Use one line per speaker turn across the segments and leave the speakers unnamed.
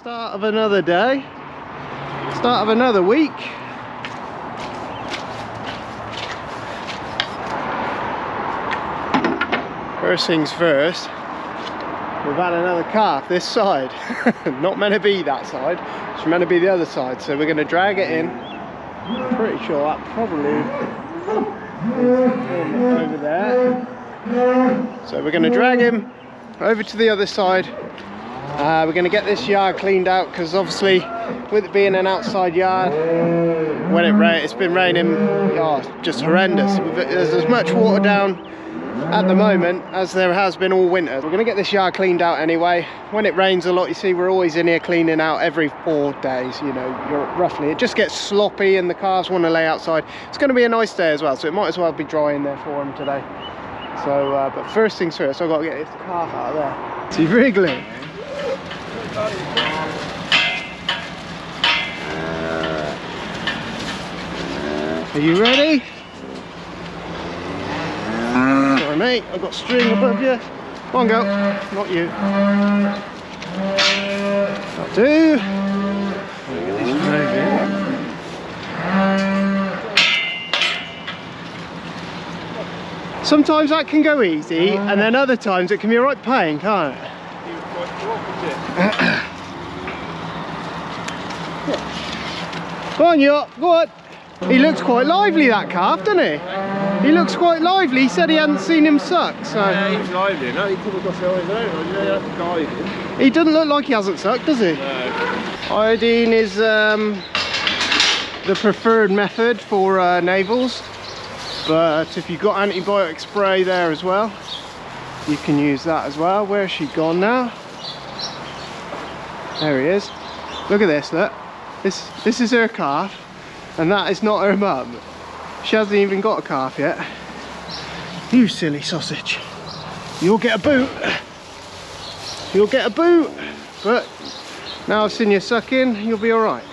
Start of another day, start of another week. First things first, we've had another calf this side. Not meant to be that side, it's meant to be the other side. So we're going to drag it in. Pretty sure that probably over there. So we're going to drag him over to the other side. We're going to get this yard cleaned out because obviously with it being an outside yard, when it's been raining, oh, just horrendous. There's as much water down at the moment as there has been all winter. We're going to get this yard cleaned out anyway. When it rains a lot, you see, we're always in here cleaning out every 4 days, you know, roughly. It just gets sloppy and the calves want to lay outside. It's going to be a nice day as well, so it might as well be dry in there for them today. So but first things first, I've got to get this calf out of there. Is he wriggling? Are you ready? Sorry mate, I've got string above you. Come on, go. Not you. That'll do. Sometimes that can go easy, and then other times it can be a right pain, can't it? Go on, you. Go on. He looks quite lively, that calf, doesn't he? He looks quite lively. He said he hadn't seen him suck, so...
Yeah, he's lively. No, he come across on his own. You have to guide him.
He doesn't look like he hasn't sucked, does he?
No.
Iodine is the preferred method for navels, but if you've got antibiotic spray there as well, you can use that as well. Where's she gone now? There he is. Look at this, look. This is her calf, and that is not her mum. She hasn't even got a calf yet. You silly sausage. You'll get a boot. You'll get a boot. But now I've seen you sucking, you'll be alright.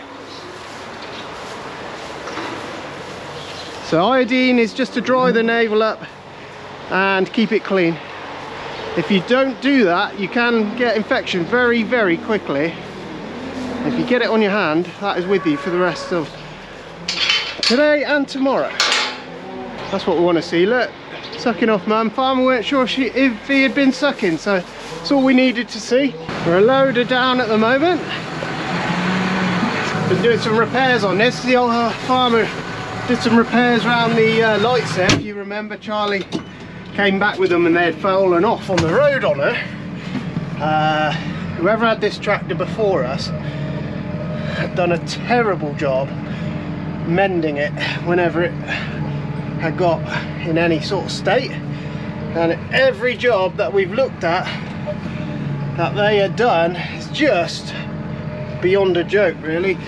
So iodine is just to dry the navel up and keep it clean. If you don't do that, you can get infection very, very quickly. If you get it on your hand, that is with you for the rest of today and tomorrow. That's what we want to see. Look, sucking off mum. Farmer weren't sure if he had been sucking, so that's all we needed to see. We're a loader down at the moment. Been doing some repairs on this. The old farmer did some repairs around the light set. If you remember, Charlie came back with them and they had fallen off on the road on her. Whoever had this tractor before us had done a terrible job mending it whenever it had got in any sort of state, and every job that we've looked at that they had done is just beyond a joke, really.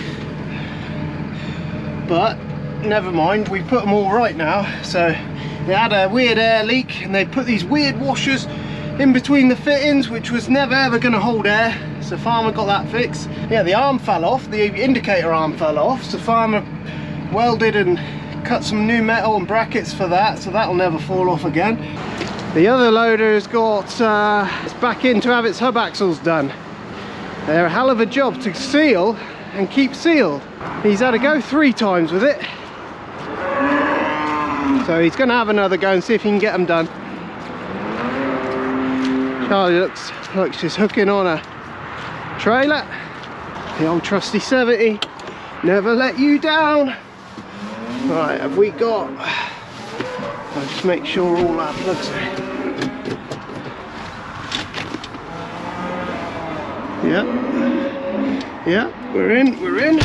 But never mind, we put them all right now. So they had a weird air leak and they put these weird washers in between the fittings, which was never ever going to hold air. So farmer got that fixed. Yeah, the arm fell off, the indicator arm fell off, so farmer welded and cut some new metal and brackets for that, so that'll never fall off again. The other loader has got it's back in to have its hub axles done. They're a hell of a job to seal and keep sealed. He's had to go 3 times with it, so he's going to have another go and see if he can get them done. Charlie looks like she's hooking on a trailer. The old trusty 70, never let you down. Right, have we got... I'll just make sure all our plugs are in. Yeah. Yeah, we're in, we're in.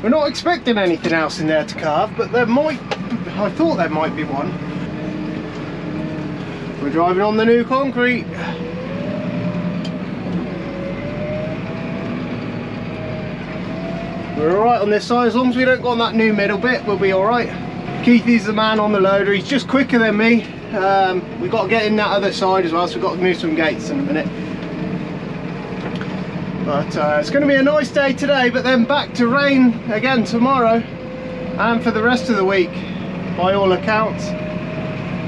We're not expecting anything else in there to calve, but there might... I thought there might be one. We're driving on the new concrete. We're alright on this side, as long as we don't go on that new middle bit, we'll be alright. Keithy's the man on the loader, he's just quicker than me. We've got to get in that other side as well, so we've got to move some gates in a minute. But it's going to be a nice day today, but then back to rain again tomorrow and for the rest of the week, by all accounts.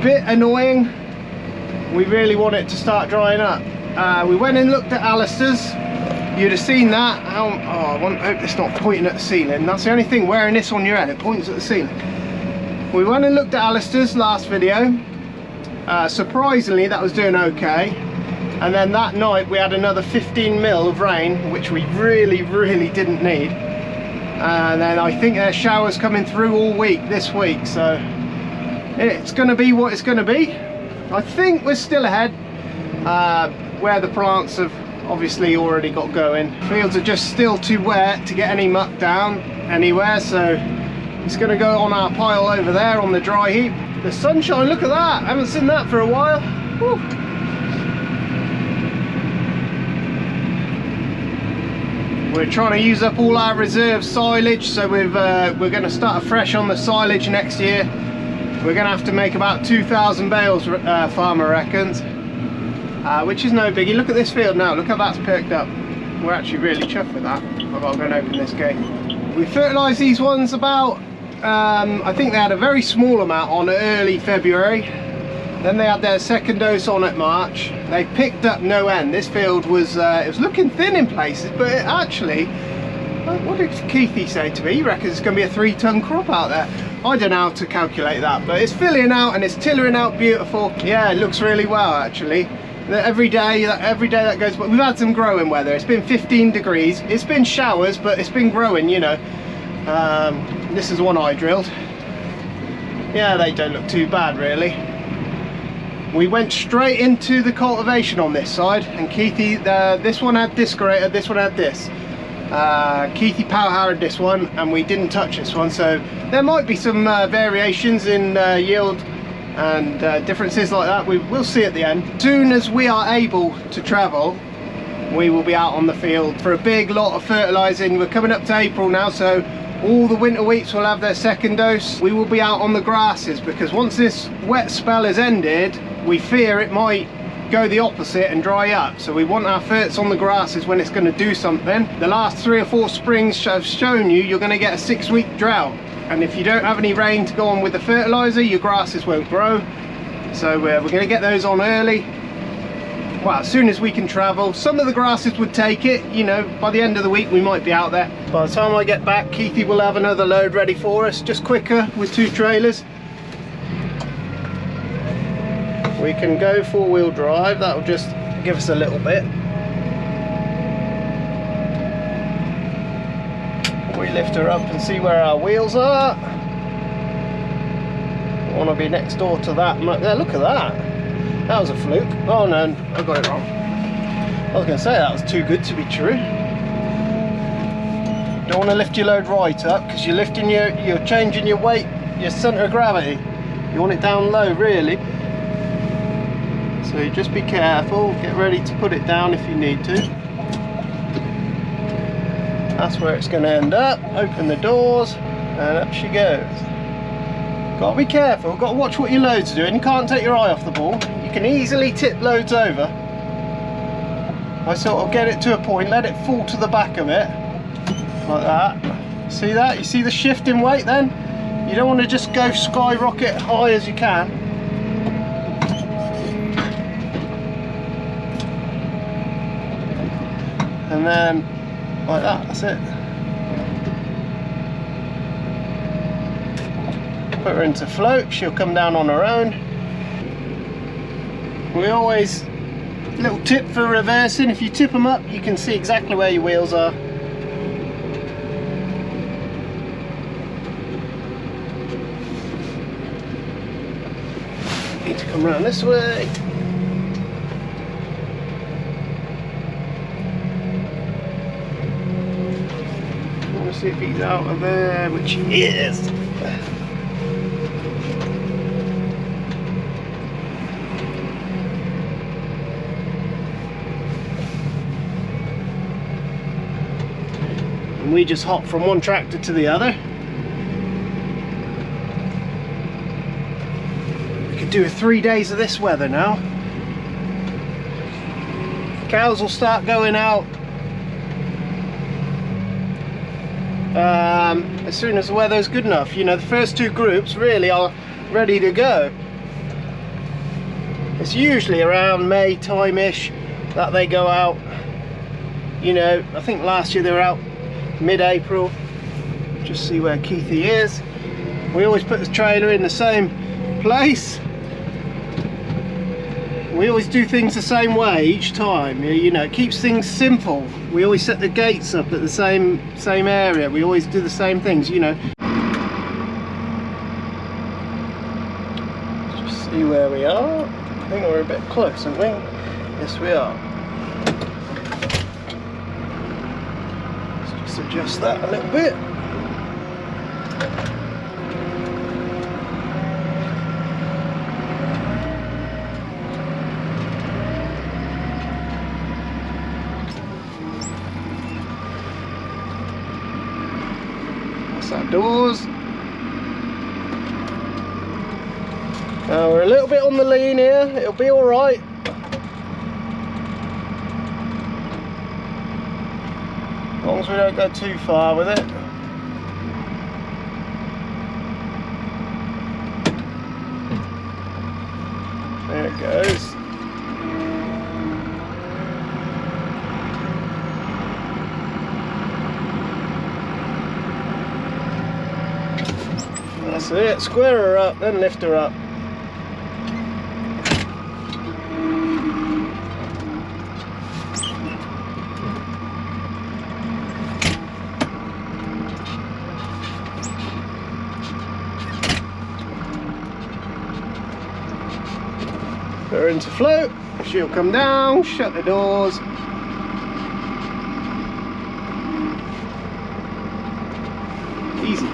bit annoying. We really want it to start drying up. We went and looked at Alistair's. You'd have seen that. Oh, I hope it's not pointing at the ceiling. That's the only thing, wearing this on your head, it points at the ceiling. We went and looked at Alistair's last video. Surprisingly, that was doing okay. And then that night we had another 15 mil of rain, which we really didn't need. And then I think there's showers coming through all week this week, so it's going to be what it's going to be. I think we're still ahead where the plants have obviously already got going. Fields are just still too wet to get any muck down anywhere, so it's going to go on our pile over there on the dry heap. The sunshine, look at that, I haven't seen that for a while. Woo. We're trying to use up all our reserve silage, so we're going to start afresh on the silage next year. We're going to have to make about 2,000 bales, farmer reckons, which is no biggie. Look at this field now, look how that's perked up. We're actually really chuffed with that. I've got to go and open this gate. We fertilised these ones about, I think they had a very small amount on early February. Then they had their second dose on at March. They picked up no end. This field was, it was looking thin in places, but it actually, what did Keithy say to me? He reckons it's going to be a 3-ton crop out there. I don't know how to calculate that, but it's filling out and it's tillering out beautiful. Yeah, it looks really well actually. Every day that goes, but we've had some growing weather. It's been 15 degrees. It's been showers, but it's been growing, you know. This is one I drilled. Yeah, they don't look too bad really. We went straight into the cultivation on this side, and Keithy, this one had discorator, this one had this. Keithy power-harrowed this one, and we didn't touch this one, so there might be some variations in yield and differences like that. We'll see at the end. As soon as we are able to travel, we will be out on the field for a big lot of fertilising. We're coming up to April now, so all the winter wheats will have their second dose. We will be out on the grasses, because once this wet spell has ended, we fear it might go the opposite and dry up. So we want our ferts on the grasses when it's going to do something. The last 3 or 4 springs have shown you you're going to get a 6-week drought. And if you don't have any rain to go on with the fertiliser, your grasses won't grow. So we're going to get those on early. Well, as soon as we can travel. Some of the grasses would take it, you know, by the end of the week we might be out there. By the time I get back, Keithy will have another load ready for us, just quicker with 2 trailers. We can go 4-wheel drive, that will just give us a little bit. We lift her up and see where our wheels are. I want to be next door to that. Yeah, look at that. That was a fluke. Oh no, I got it wrong. I was going to say that was too good to be true. Don't want to lift your load right up, because you're lifting you're changing your weight, your centre of gravity. You want it down low really. So you just be careful, get ready to put it down if you need to. That's where it's going to end up. Open the doors and up she goes. Got to be careful, got to watch what your loads are doing. You can't take your eye off the ball. You can easily tip loads over. I sort of get it to a point, let it fall to the back of it, like that. See that? You see the shift in weight then? You don't want to just go skyrocket high as you can. And then like that, that's it. Put her into float, she'll come down on her own. We always, little tip for reversing, if you tip them up you can see exactly where your wheels are. Need to come around this way. See if he's out of there, which he is. And we just hop from one tractor to the other. We could do 3 days of this weather now. Cows will start going out as soon as the weather's good enough. You know, the first 2 groups really are ready to go. It's usually around May time-ish that they go out. You know, I think last year they were out mid-April. Just see where Keithy is. We always put the trailer in the same place. We always do things the same way each time. You know, it keeps things simple. We always set the gates up at the same area. We always do the same things, you know. Let's just see where we are. I think we're a bit close, aren't we? Yes, we are. Let's just adjust that a little bit. Doors. Now we're a little bit on the lean here, it'll be alright. As long as we don't go too far with it. There it goes. That's it, square her up, then lift her up. Put her into float, she'll come down, shut the doors. Easy.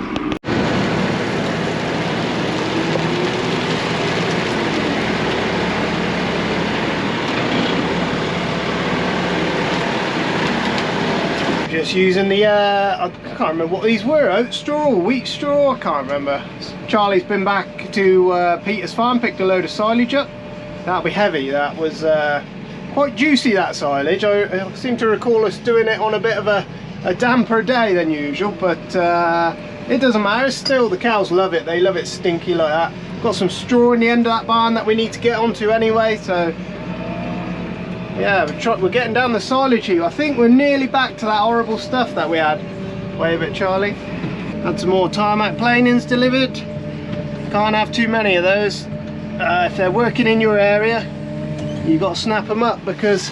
Just using the, I can't remember what these were, oat straw or wheat straw, I can't remember. Charlie's been back to Peter's farm, picked a load of silage up. That'll be heavy, that was quite juicy, that silage. I seem to recall us doing it on a bit of a damper day than usual, but it doesn't matter, still the cows love it, they love it stinky like that. Got some straw in the end of that barn that we need to get onto anyway, so yeah, we're getting down the silage heap. I think we're nearly back to that horrible stuff that we had. Wave it, Charlie. Had some more tarmac planings delivered. Can't have too many of those. If they're working in your area, you've got to snap them up because,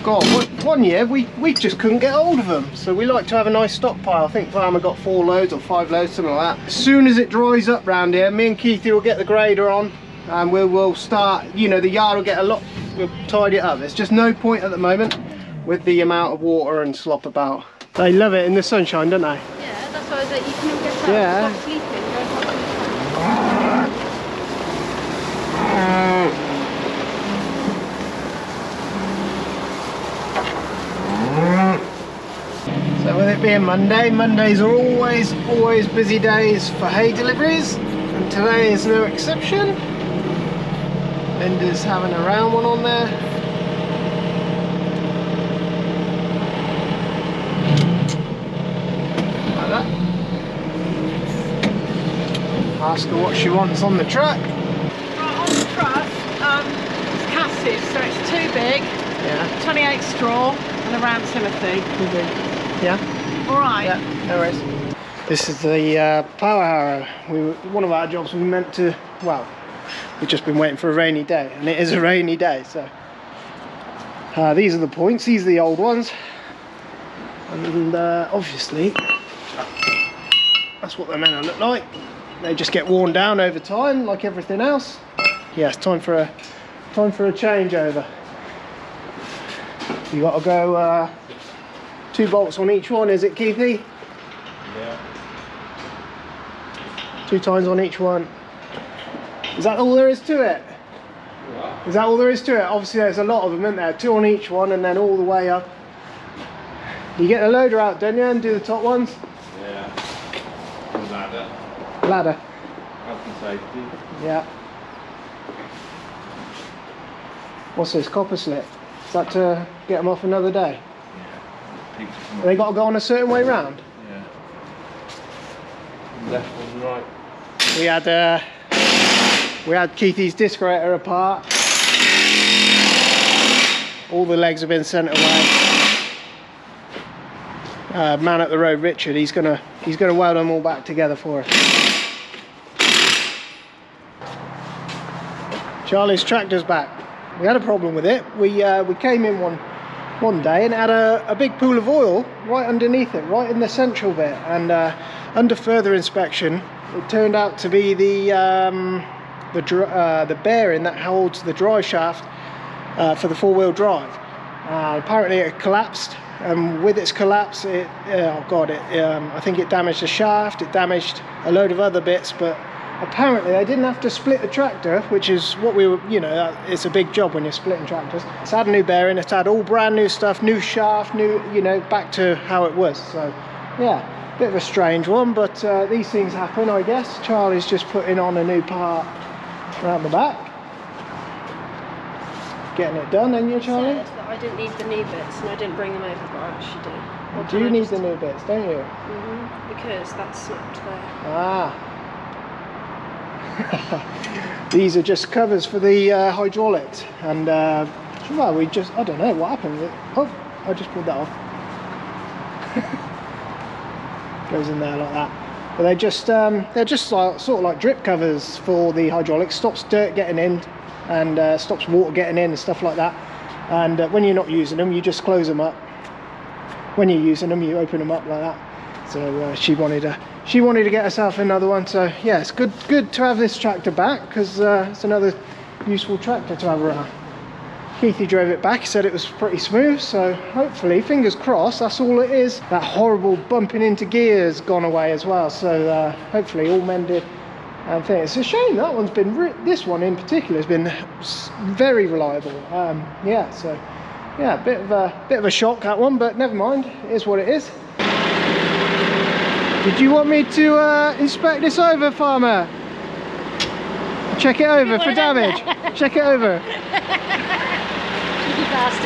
God, one year we just couldn't get hold of them. So we like to have a nice stockpile. I think Farmer got 4 loads or 5 loads, something like that. As soon as it dries up round here, me and Keithy will get the grader on and we'll start, you know, the yard will get a lot, we'll tidy it up. There's just no point at the moment with the amount of water and slop about. They love it in the sunshine, don't they?
Yeah, that's why I was like, you can all get up,
Yeah.
stop sleeping, go
So with it being Monday, Mondays are always busy days for hay deliveries, and today is no exception. Linda's having a round one on there. Like that. Ask her what she wants on the truck.
Right, on the truck, it's casted, so it's too big,
Yeah.
28 straw, and around Timothy.
Too big. Yeah.
Alright.
Yeah, no worries. This is the power harrow. One of our jobs we meant to, well, we've just been waiting for a rainy day, and it is a rainy day, so these are the points, these are the old ones, and obviously that's what they're meant to look like. They just get worn down over time like everything else. Yeah, it's time for a changeover. You got to go 2 bolts on each one, is it, Keithy?
Yeah.
2 times on each one. Is that all there is to it?
What?
Is that all there is to it? Obviously there's a lot of them, isn't there? 2 on each one and then all the way up. You get the loader out, don't you, and do the top ones?
Yeah. Ladder.
Ladder.
Health and safety.
Yeah. What's this, copper slip? Is that to get them off another day?
Yeah.
They got to go on a certain way round?
Yeah. Left and right.
We had Keithy's disc grater apart All the legs have been sent away. Man up the road, Richard, he's gonna weld them all back together for us. Charlie's tractor's back. We had a problem with it. We came in one day and it had a big pool of oil right underneath it, right in the central bit, and under further inspection it turned out to be the bearing that holds the drive shaft for the four-wheel drive. Apparently it collapsed, and with its collapse I think it damaged the shaft, it damaged a load of other bits, but apparently they didn't have to split the tractor, which is what we were, it's a big job when you're splitting tractors. It's had a new bearing, it's had all brand new stuff, new shaft, new, back to how it was. So yeah, bit of a strange one, but these things happen, I guess. Charlie's just putting on a new part around the back. Getting it done, ain't you, Charlie?
Said that I didn't need the new bits and I didn't bring them over, but I actually do.
Do you need the new bits, don't you?
Because that's snapped there.
Ah. These are just covers for the hydraulics, and well, I don't know what happened. Oh, I just pulled that off. Goes in there like that. But they're just sort of like drip covers for the hydraulics. Stops dirt getting in, and stops water getting in and stuff like that. And when you're not using them, you just close them up. When you're using them, you open them up like that. So she wanted to get herself another one. So yeah, it's good to have this tractor back, because it's another useful tractor to have around. Keithy drove it back, he said it was pretty smooth, so hopefully, fingers crossed, that's all it is. That horrible bumping into gears gone away as well, so hopefully all mended and things. It's a shame that one's been, this one in particular has been very reliable. Yeah, so yeah, bit of a shock, that one, but never mind, it is what it is. Did you want me to inspect this over, farmer? Check it over for damage. Check it over.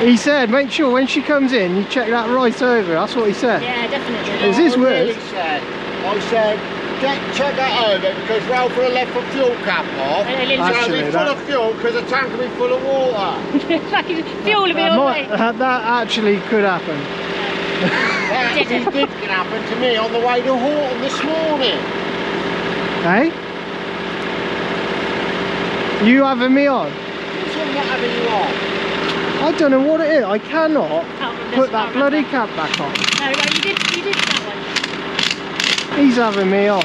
He said, make sure when she comes in, you check that right over. That's what he said.
Yeah, definitely.
Is his words?
I said, check that over, because Ralph will have left the fuel cap off.
Actually,
it'll be full of fuel, because the tank will be full of water.
Fuel will be all right.
That actually could happen.
That did happen to me on the way to Horton this morning.
Hey? You having me on?
What's not having you on?
I don't know what it is. I cannot put that bloody cap back on.
No, you did that one.
He's having me on.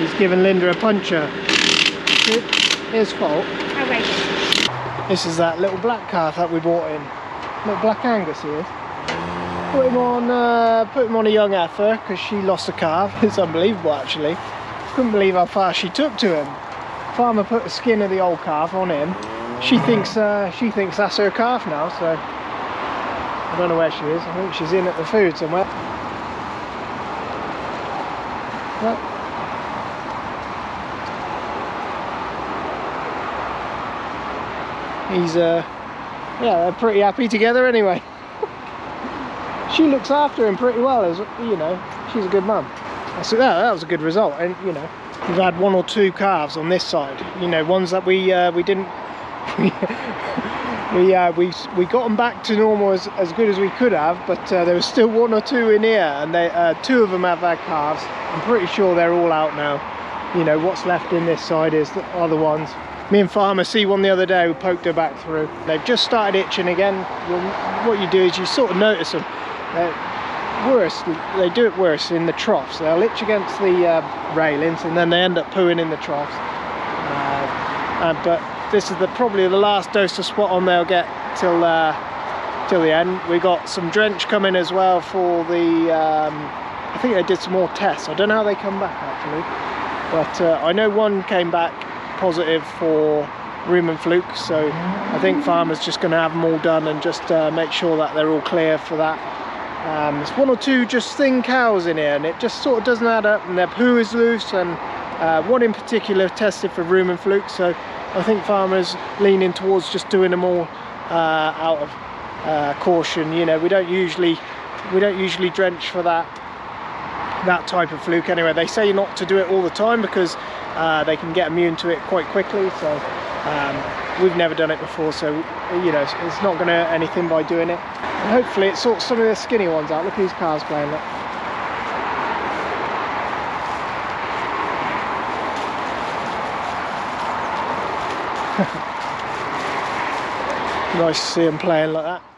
He's giving Linda a puncture. His fault.
Outrageous.
This is that little black calf that we bought in. Little black Angus he is. Put him on a young heifer because she lost a calf. It's unbelievable actually. Couldn't believe how fast she took to him. Farmer put the skin of the old calf on him. She thinks that's her calf now, so I don't know where she is. I think she's in at the food somewhere. Yep. He's yeah, they're pretty happy together anyway. She looks after him pretty well, as she's a good mum. So that was a good result, and we've had one or two calves on this side, ones that we didn't we got them back to normal as good as we could have, but there was still one or two in here, and two of them have had calves. I'm pretty sure they're all out now. What's left in this side is the other ones. Me and Farmer see one the other day, we poked her back through. They've just started itching again. What you do is you sort of notice them. They do it worse in the troughs. They'll itch against the railings, and then they end up pooing in the troughs. But this is probably the last dose of spot on they'll get till the end. We got some drench coming as well for the. I think they did some more tests. I don't know how they come back actually, but I know one came back positive for rumen fluke, so I think Farmer's just going to have them all done and just make sure that they're all clear for that. There's one or two just thin cows in here, and it just sort of doesn't add up, and their poo is loose, and one in particular tested for rumen fluke, so I think Farmer's leaning towards just doing them all out of caution. We don't usually drench for that. that type of fluke anyway. They say not to do it all the time because they can get immune to it quite quickly, so we've never done it before, so you know, it's not going to hurt anything by doing it. And hopefully it sorts some of the skinny ones out. Look whose car's playing, look. Nice to see them playing like that.